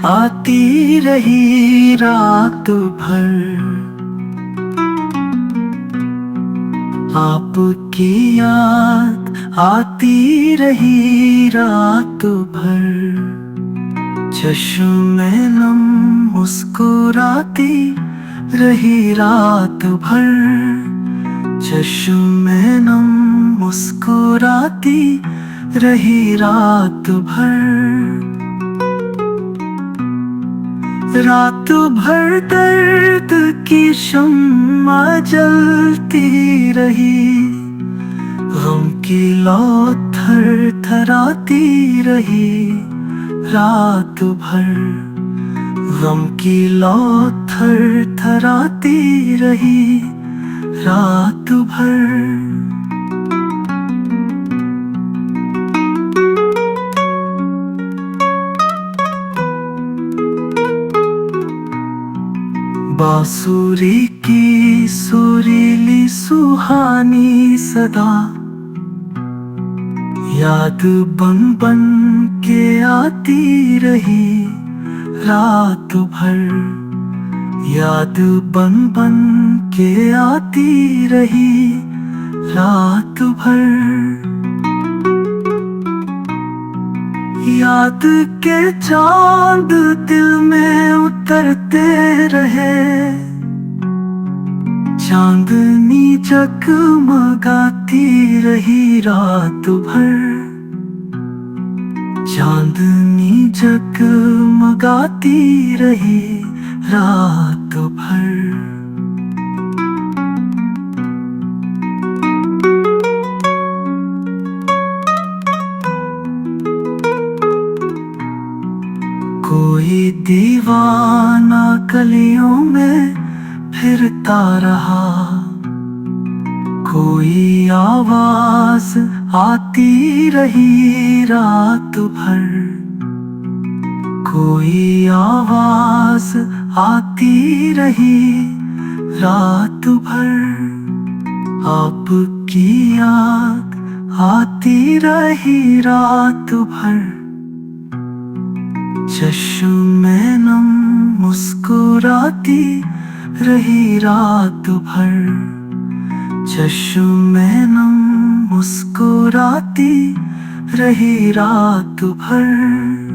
आती रही रात भर, आपकी याद आती रही रात भर। चश्म में नम मुस्कुराती रही रात भर, चश्म में नम मुस्कुराती रही रात भर। रात भर दर्द की शम्मा जलती रही, गम की लौ थरथराती रही रात भर, गम की लौ थरथराती रही रात भर। बांसुरी की सुरीली सुहानी सदा, याद बन बन के आती रही रात भर, याद बन बन के आती रही रात भर। याद के चांद दिल में उतरते रहे, चांदनी जगमगाती रही रात भर, चांदनी जगमगाती रही रात भर। कोई दीवाना गलियों में फिरता रहा, कोई आवाज आती रही रात भर, कोई आवाज आती रही रात भर। आपकी याद आती रही रात भर, चश्म में नम मुस्कुराती रही रात भर, चश्म में नम मुस्कुराती रही रात भर।